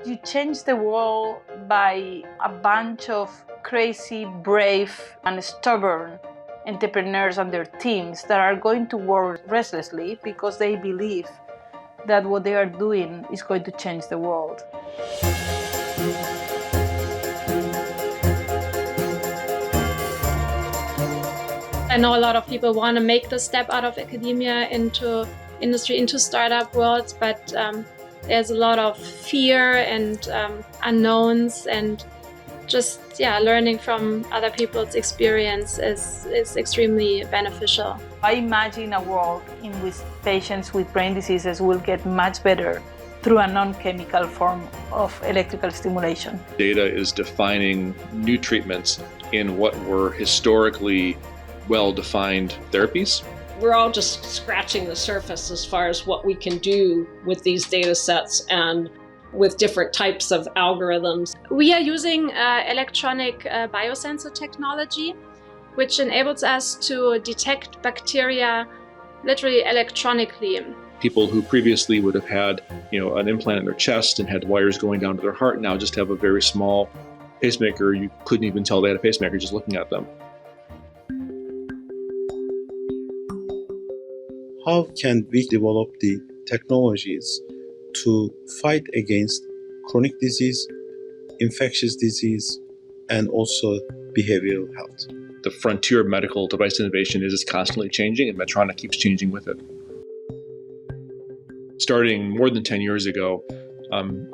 You change the world by a bunch of crazy, brave, and stubborn entrepreneurs and their teams that are going to work restlessly because they believe that what they are doing is going to change the world. I know a lot of people want to make the step out of academia into industry, into startup worlds, but there's a lot of fear and unknowns, and just learning from other people's experience is extremely beneficial. I imagine a world in which patients with brain diseases will get much better through a non-chemical form of electrical stimulation. Data is defining new treatments in what were historically well-defined therapies. We're all just scratching the surface as far as what we can do with these data sets and with different types of algorithms. We are using electronic biosensor technology, which enables us to detect bacteria literally electronically. People who previously would have had, an implant in their chest and had wires going down to their heart now just have a very small pacemaker. You couldn't even tell they had a pacemaker just looking at them. How can we develop the technologies to fight against chronic disease, infectious disease, and also behavioral health? The frontier of medical device innovation is constantly changing, and Medtronic keeps changing with it. Starting more than 10 years ago,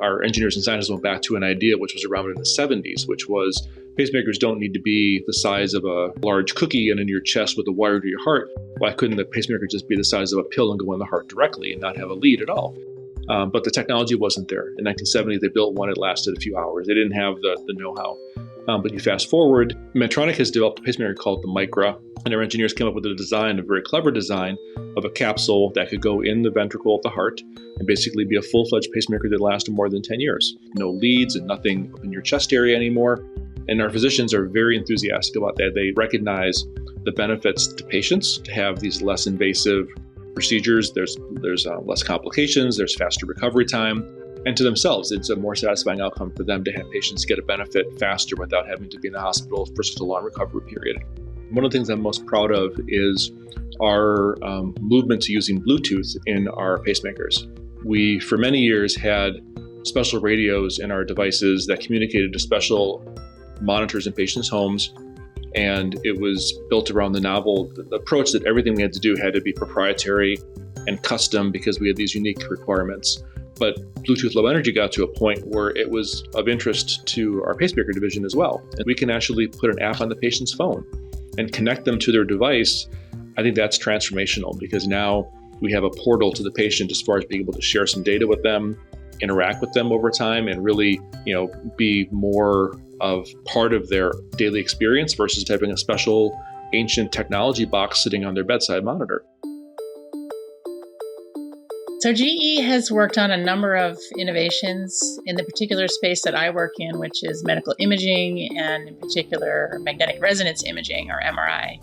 our engineers and scientists went back to an idea which was around in the 70s, which was pacemakers don't need to be the size of a large cookie and in your chest with a wire to your heart. Why couldn't the pacemaker just be the size of a pill and go in the heart directly and not have a lead at all? But the technology wasn't there. In 1970, they built one. It lasted a few hours. They didn't have the know-how. But you fast forward, Medtronic has developed a pacemaker called the Micra, and our engineers came up with a very clever design of a capsule that could go in the ventricle of the heart and basically be a full-fledged pacemaker that lasted more than 10 years. No leads and nothing up in your chest area anymore. And our physicians are very enthusiastic about that. They recognize the benefits to patients to have these less invasive procedures. There's less complications, there's faster recovery time, and to themselves, it's a more satisfying outcome for them to have patients get a benefit faster without having to be in the hospital for such a long recovery period. One of the things I'm most proud of is our movement to using Bluetooth in our pacemakers. We, for many years, had special radios in our devices that communicated to special monitors in patients' homes, and it was built around the novel approach that everything we had to do had to be proprietary and custom because we had these unique requirements. But Bluetooth Low Energy got to a point where it was of interest to our pacemaker division as well. And we can actually put an app on the patient's phone and connect them to their device. I think that's transformational because now we have a portal to the patient as far as being able to share some data with them, interact with them over time, and really, be more of part of their daily experience versus having a special ancient technology box sitting on their bedside monitor. So GE has worked on a number of innovations in the particular space that I work in, which is medical imaging and in particular magnetic resonance imaging, or MRI.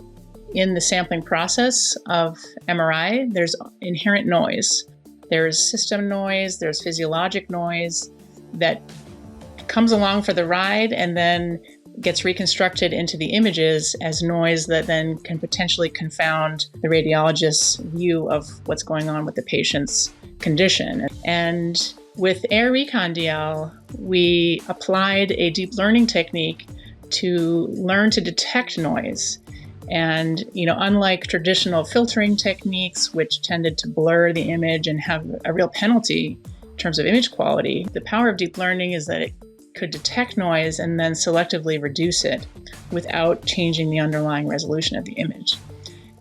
In the sampling process of MRI, there's inherent noise. There's system noise, there's physiologic noise that comes along for the ride and then gets reconstructed into the images as noise that then can potentially confound the radiologist's view of what's going on with the patient's condition. And with Air Recon DL, we applied a deep learning technique to learn to detect noise. And, unlike traditional filtering techniques, which tended to blur the image and have a real penalty in terms of image quality, the power of deep learning is that it could detect noise and then selectively reduce it without changing the underlying resolution of the image.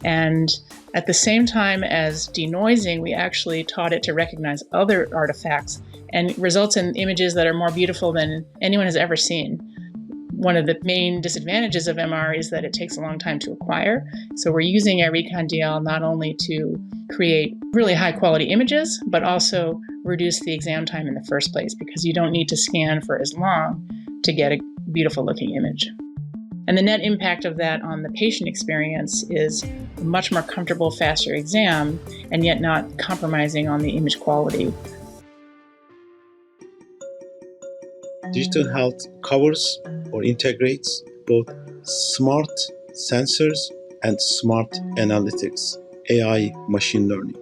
And at the same time as denoising, we actually taught it to recognize other artifacts and results in images that are more beautiful than anyone has ever seen. One of the main disadvantages of MR is that it takes a long time to acquire. So we're using Air Recon DL not only to create really high quality images, but also reduce the exam time in the first place because you don't need to scan for as long to get a beautiful looking image. And the net impact of that on the patient experience is a much more comfortable, faster exam, and yet not compromising on the image quality. Digital health covers or integrates both smart sensors and smart analytics, AI, machine learning.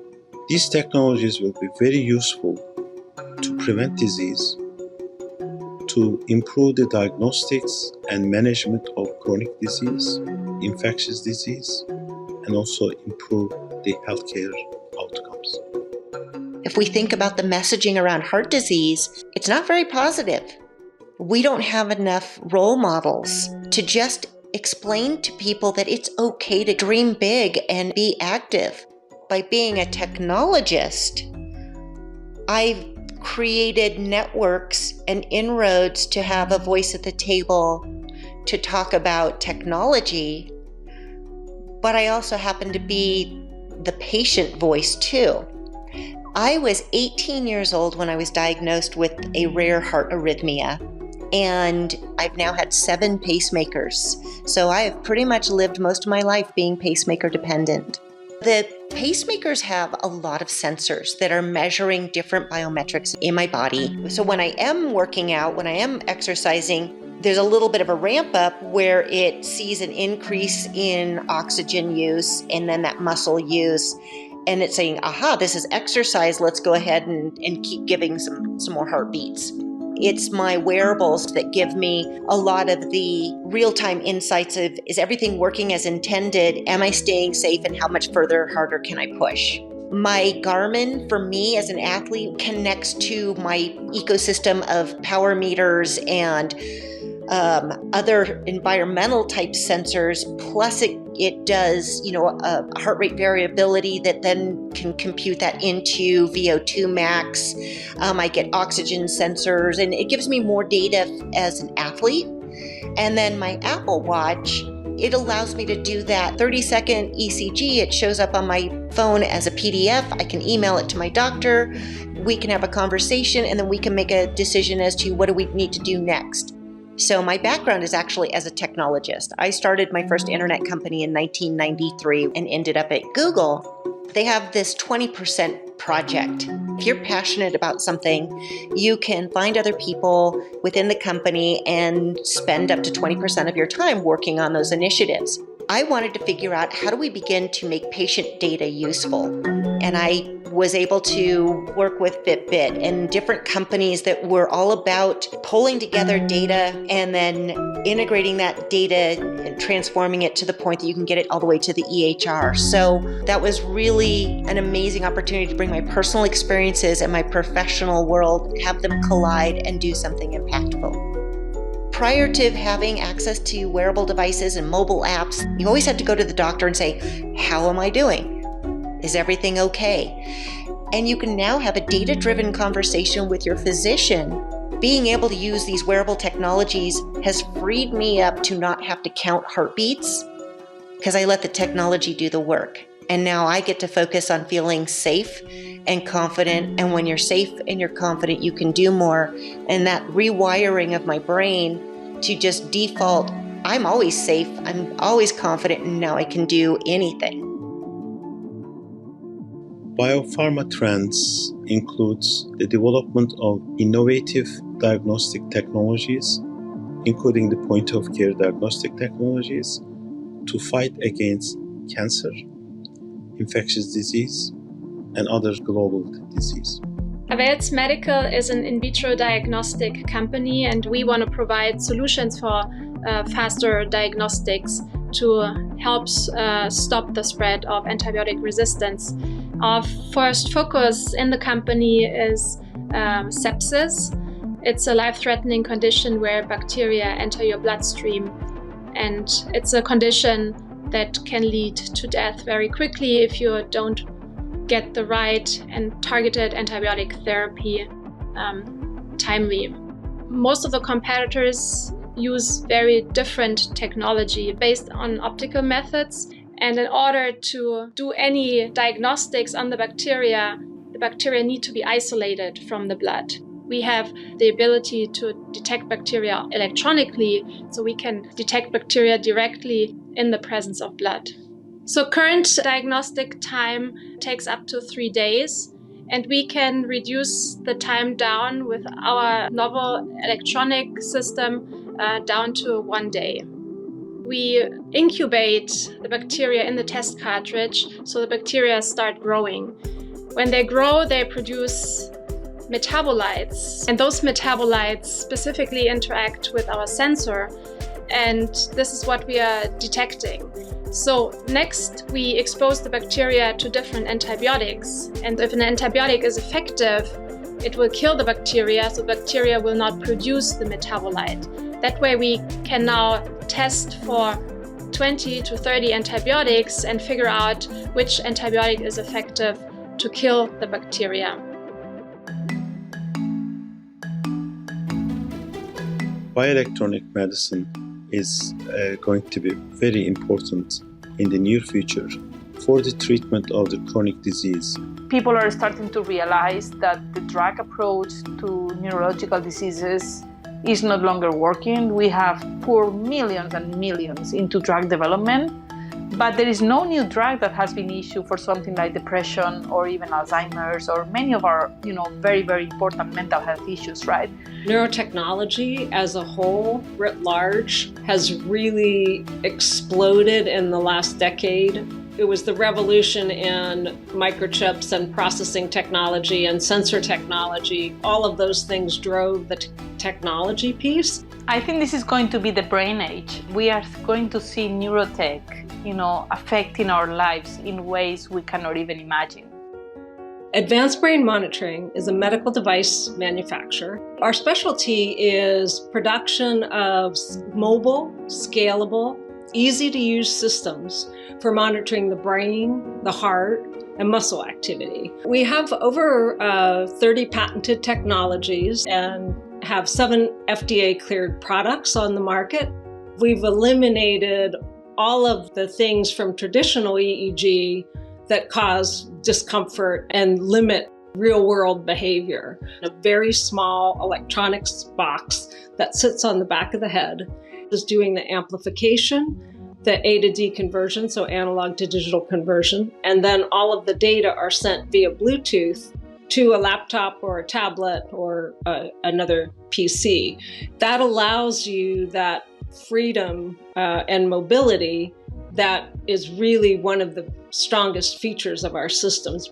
These technologies will be very useful to prevent disease, to improve the diagnostics and management of chronic disease, infectious disease, and also improve the healthcare outcomes. If we think about the messaging around heart disease, it's not very positive. We don't have enough role models to just explain to people that it's okay to dream big and be active. By being a technologist, I've created networks and inroads to have a voice at the table to talk about technology, but I also happen to be the patient voice too. I was 18 years old when I was diagnosed with a rare heart arrhythmia, and I've now had 7 pacemakers. So I have pretty much lived most of my life being pacemaker dependent. The pacemakers have a lot of sensors that are measuring different biometrics in my body. So when I am working out, when I am exercising, there's a little bit of a ramp up where it sees an increase in oxygen use and then that muscle use. And it's saying, aha, this is exercise. Let's go ahead and keep giving some more heartbeats. It's my wearables that give me a lot of the real-time insights of, is everything working as intended? Am I staying safe? And how much harder can I push? My Garmin, for me as an athlete, connects to my ecosystem of power meters and other environmental type sensors, plus it does, a heart rate variability that then can compute that into VO2 max. I get oxygen sensors, and it gives me more data as an athlete. And then my Apple Watch, it allows me to do that 30-second ECG. It shows up on my phone as a PDF. I can email it to my doctor. We can have a conversation, and then we can make a decision as to what do we need to do next. So my background is actually as a technologist. I started my first internet company in 1993 and ended up at Google. They have this 20% project. If you're passionate about something, you can find other people within the company and spend up to 20% of your time working on those initiatives. I wanted to figure out, how do we begin to make patient data useful? And I was able to work with Fitbit and different companies that were all about pulling together data and then integrating that data and transforming it to the point that you can get it all the way to the EHR. So that was really an amazing opportunity to bring my personal experiences and my professional world, have them collide and do something impactful. Prior to having access to wearable devices and mobile apps, you always had to go to the doctor and say, how am I doing? Is everything okay? And you can now have a data-driven conversation with your physician. Being able to use these wearable technologies has freed me up to not have to count heartbeats because I let the technology do the work. And now I get to focus on feeling safe and confident. And when you're safe and you're confident, you can do more. And that rewiring of my brain to just default, I'm always safe, I'm always confident, and now I can do anything. Biopharma trends includes the development of innovative diagnostic technologies, including the point-of-care diagnostic technologies, to fight against cancer, infectious disease, and other global disease. Avails Medical is an in vitro diagnostic company, and we want to provide solutions for faster diagnostics to help stop the spread of antibiotic resistance. Our first focus in the company is sepsis. It's a life-threatening condition where bacteria enter your bloodstream, and it's a condition that can lead to death very quickly if you don't get the right and targeted antibiotic therapy timely. Most of the competitors use very different technology based on optical methods, and in order to do any diagnostics on the bacteria need to be isolated from the blood. We have the ability to detect bacteria electronically, so we can detect bacteria directly in the presence of blood. So current diagnostic time takes up to 3 days, And we can reduce the time down with our novel electronic system down to 1 day. We incubate the bacteria in the test cartridge so the bacteria start growing. When they grow, they produce metabolites, and those metabolites specifically interact with our sensor, and this is what we are detecting. So next, we expose the bacteria to different antibiotics, and if an antibiotic is effective, it will kill the bacteria, so bacteria will not produce the metabolite. That way we can now test for 20 to 30 antibiotics and figure out which antibiotic is effective to kill the bacteria. Bioelectronic medicine is going to be very important in the near future for the treatment of the chronic disease. People are starting to realize that the drug approach to neurological diseases is no longer working. We have poured millions and millions into drug development, but there is no new drug that has been issued for something like depression or even Alzheimer's or many of our, very, very important mental health issues, right? Neurotechnology as a whole, writ large, has really exploded in the last decade. It was the revolution in microchips and processing technology and sensor technology. All of those things drove the technology piece. I think this is going to be the brain age. We are going to see neurotech, affecting our lives in ways we cannot even imagine. Advanced Brain Monitoring is a medical device manufacturer. Our specialty is production of mobile, scalable, easy-to-use systems for monitoring the brain, the heart, and muscle activity. We have over 30 patented technologies and have 7 FDA-cleared products on the market. We've eliminated all of the things from traditional EEG that cause discomfort and limit real-world behavior. A very small electronics box that sits on the back of the head is doing the amplification, the A to D conversion, so analog to digital conversion, and then all of the data are sent via Bluetooth to a laptop or a tablet or another PC. That allows you that freedom and mobility that is really one of the strongest features of our systems.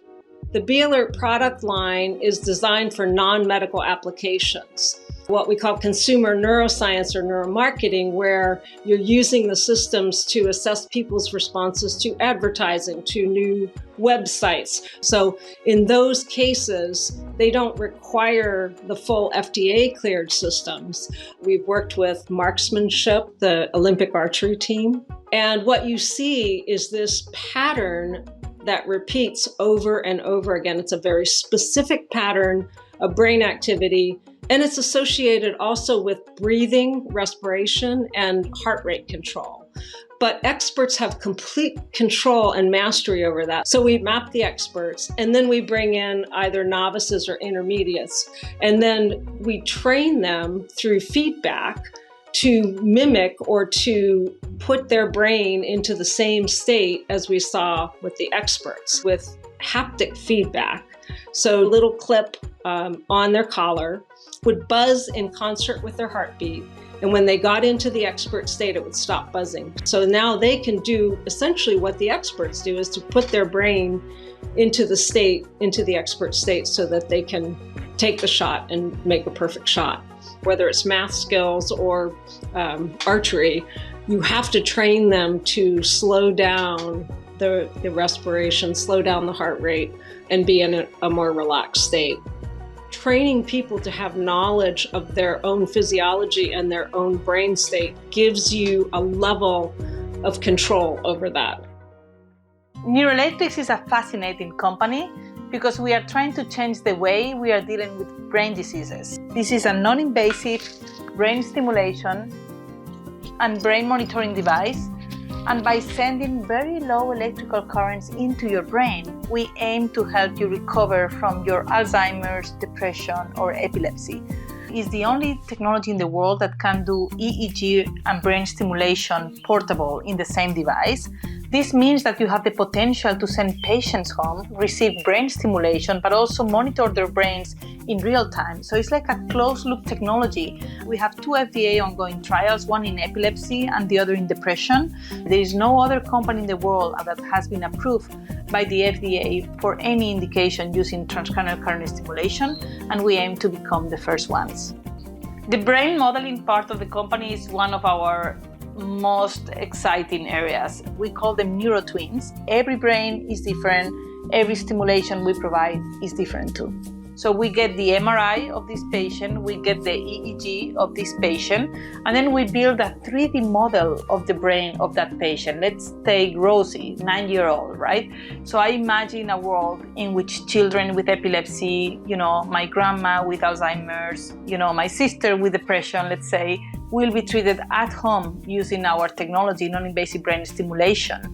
The B-Alert product line is designed for non-medical applications, what we call consumer neuroscience or neuromarketing, where you're using the systems to assess people's responses to advertising, to new websites. So in those cases, they don't require the full FDA-cleared systems. We've worked with Marksmanship, the Olympic archery team. And what you see is this pattern that repeats over and over again. It's a very specific pattern of brain activity, and it's associated also with breathing, respiration, and heart rate control. But experts have complete control and mastery over that. So we map the experts, and then we bring in either novices or intermediates, and then we train them through feedback to mimic or to put their brain into the same state as we saw with the experts, with haptic feedback. So a little clip on their collar would buzz in concert with their heartbeat. And when they got into the expert state, it would stop buzzing. So now they can do essentially what the experts do, is to put their brain into the expert state so that they can take the shot and make a perfect shot. Whether it's math skills or archery, you have to train them to slow down the respiration, slow down the heart rate, and be in a more relaxed state. Training people to have knowledge of their own physiology and their own brain state gives you a level of control over that. Neuroelectrics is a fascinating company because we are trying to change the way we are dealing with brain diseases. This is a non-invasive brain stimulation and brain monitoring device, and by sending very low electrical currents into your brain, we aim to help you recover from your Alzheimer's, depression, or epilepsy. It's the only technology in the world that can do EEG and brain stimulation portable in the same device. This means that you have the potential to send patients home, receive brain stimulation, but also monitor their brains in real time. So it's like a closed-loop technology. We have 2 FDA ongoing trials, one in epilepsy and the other in depression. There is no other company in the world that has been approved by the FDA for any indication using transcranial current stimulation, and we aim to become the first ones. The brain modeling part of the company is one of our most exciting areas. We call them neurotwins. Every brain is different. Every stimulation we provide is different too. So we get the MRI of this patient, we get the EEG of this patient, and then we build a 3D model of the brain of that patient. Let's take Rosie, 9-year-old, right? So I imagine a world in which children with epilepsy, my grandma with Alzheimer's, my sister with depression, let's say, will be treated at home using our technology, non-invasive brain stimulation.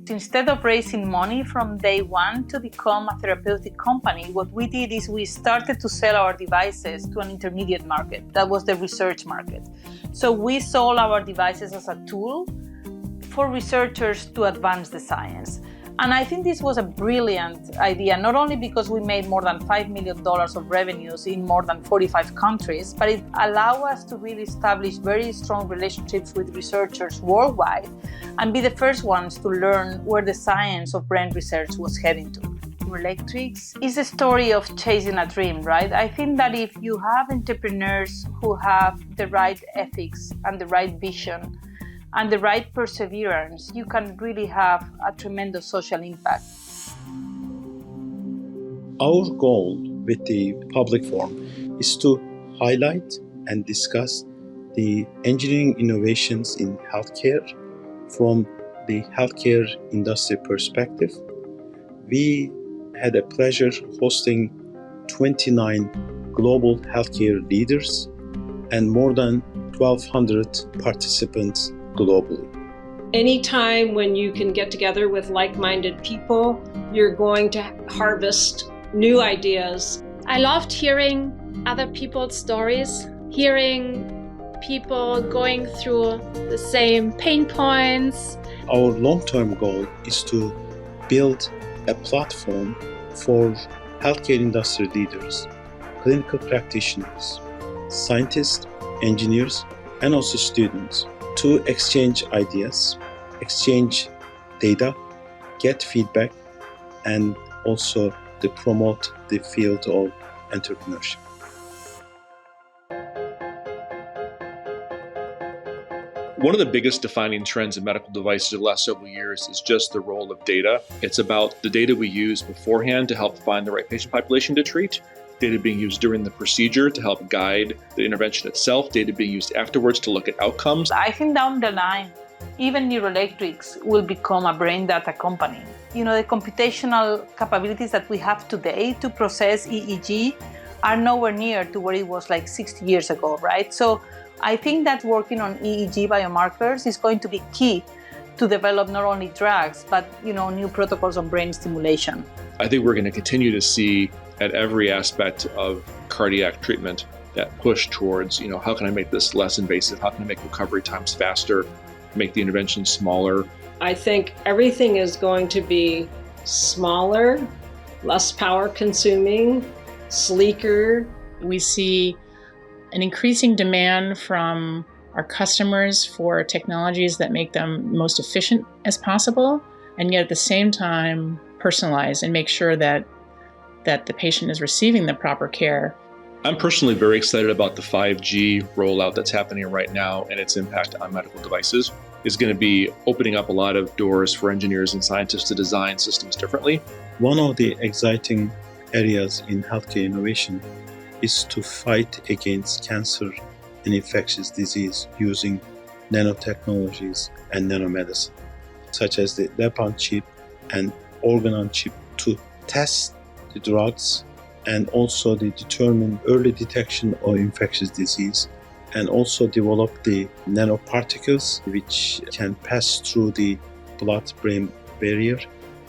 Instead of raising money from day one to become a therapeutic company, what we did is we started to sell our devices to an intermediate market. That was the research market. So we sold our devices as a tool for researchers to advance the science. And I think this was a brilliant idea, not only because we made more than $5 million of revenues in more than 45 countries, but it allowed us to really establish very strong relationships with researchers worldwide and be the first ones to learn where the science of brain research was heading to. Electrics is a story of chasing a dream, right? I think that if you have entrepreneurs who have the right ethics and the right vision and the right perseverance, you can really have a tremendous social impact. Our goal with the public forum is to highlight and discuss the engineering innovations in healthcare from the healthcare industry perspective. We had a pleasure hosting 29 global healthcare leaders and more than 1,200 participants globally. Anytime when you can get together with like-minded people, you're going to harvest new ideas. I loved hearing other people's stories, hearing people going through the same pain points. Our long-term goal is to build a platform for healthcare industry leaders, clinical practitioners, scientists, engineers, and also students to exchange ideas, exchange data, get feedback, and also to promote the field of entrepreneurship. One of the biggest defining trends in medical devices over the last several years is just the role of data. It's about the data we use beforehand to help find the right patient population to treat, data being used during the procedure to help guide the intervention itself, data being used afterwards to look at outcomes. I think down the line, even Neuroelectrics will become a brain data company. The computational capabilities that we have today to process EEG are nowhere near to where it was like 60 years ago, right? So I think that working on EEG biomarkers is going to be key to develop not only drugs, but new protocols on brain stimulation. I think we're going to continue to see at every aspect of cardiac treatment that push towards, how can I make this less invasive? How can I make recovery times faster? Make the intervention smaller? I think everything is going to be smaller, less power consuming, sleeker. We see an increasing demand from our customers for technologies that make them most efficient as possible, and yet at the same time personalized and make sure that the patient is receiving the proper care. I'm personally very excited about the 5G rollout that's happening right now and its impact on medical devices. It's going to be opening up a lot of doors for engineers and scientists to design systems differently. One of the exciting areas in healthcare innovation is to fight against cancer and infectious disease using nanotechnologies and nanomedicine, such as the lab-on-chip and organ-on-chip to test the drugs and also they determine early detection of infectious disease and also develop the nanoparticles which can pass through the blood-brain barrier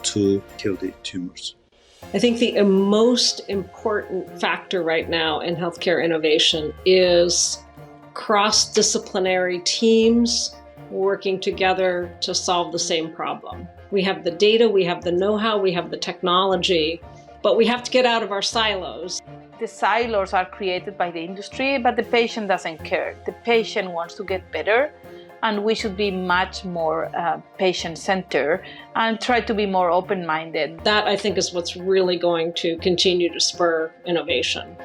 to kill the tumors. I think the most important factor right now in healthcare innovation is cross-disciplinary teams working together to solve the same problem. We have the data, we have the know-how, we have the technology, but we have to get out of our silos. The silos are created by the industry, but the patient doesn't care. The patient wants to get better, and we should be much more patient-centered and try to be more open-minded. That, I think, is what's really going to continue to spur innovation.